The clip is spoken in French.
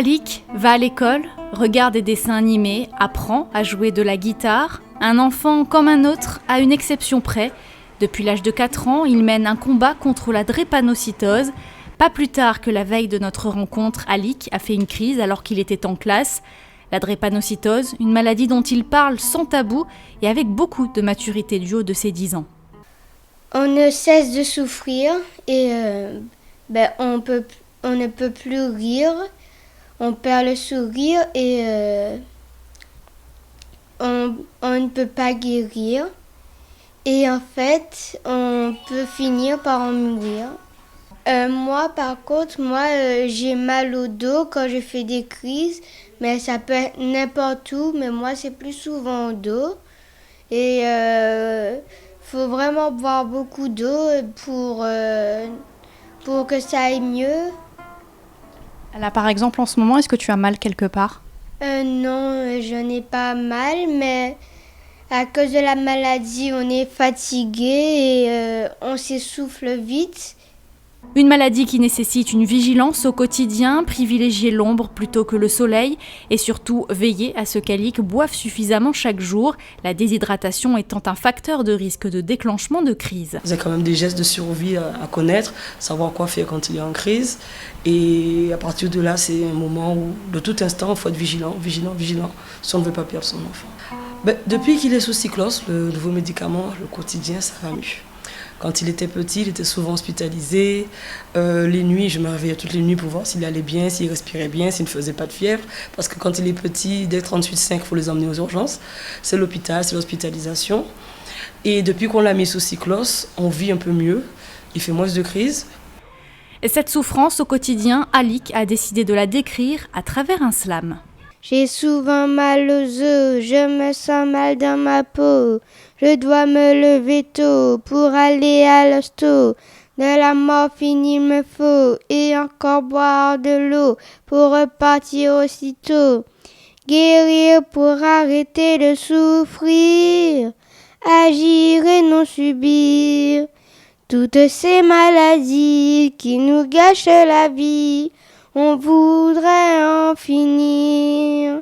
Alik va à l'école, regarde des dessins animés, apprend à jouer de la guitare. Un enfant comme un autre, à une exception près. Depuis l'âge de 4 ans, il mène un combat contre la drépanocytose. Pas plus tard que la veille de notre rencontre, Alik a fait une crise alors qu'il était en classe. La drépanocytose, une maladie dont il parle sans tabou et avec beaucoup de maturité du haut de ses 10 ans. On ne cesse de souffrir et on ne peut plus rire. On perd le sourire et on ne peut pas guérir. Et en fait, on peut finir par en mourir. Moi, par contre, j'ai mal au dos quand je fais des crises, mais ça peut être n'importe où, mais moi, c'est plus souvent au dos. Et faut vraiment boire beaucoup d'eau pour que ça aille mieux. Là, par exemple, en ce moment, est-ce que tu as mal quelque part ? Non, je n'ai pas mal, mais à cause de la maladie, on est fatigué et on s'essouffle vite. Une maladie qui nécessite une vigilance au quotidien, privilégier l'ombre plutôt que le soleil et surtout veiller à ce qu'Alik boive suffisamment chaque jour, la déshydratation étant un facteur de risque de déclenchement de crise. Il y a quand même des gestes de survie à connaître, savoir quoi faire quand il est en crise. Et à partir de là, c'est un moment où, de tout instant, il faut être vigilant si on ne veut pas perdre son enfant. Depuis qu'il est sous cyclose, le nouveau médicament, le quotidien, ça va mieux. Quand il était petit, il était souvent hospitalisé. Les nuits, je me réveillais toutes les nuits pour voir s'il allait bien, s'il respirait bien, s'il ne faisait pas de fièvre. Parce que quand il est petit, dès 38,5, il faut les emmener aux urgences. C'est l'hôpital, c'est l'hospitalisation. Et depuis qu'on l'a mis sous cyclose, on vit un peu mieux. Il fait moins de crises. Et cette souffrance au quotidien, Alik a décidé de la décrire à travers un slam. J'ai souvent mal aux os, je me sens mal dans ma peau. Je dois me lever tôt pour aller à l'hosto. De la morphine il me faut et encore boire de l'eau pour repartir aussitôt. Guérir pour arrêter de souffrir, agir et non subir. Toutes ces maladies qui nous gâchent la vie, on voudrait en finir.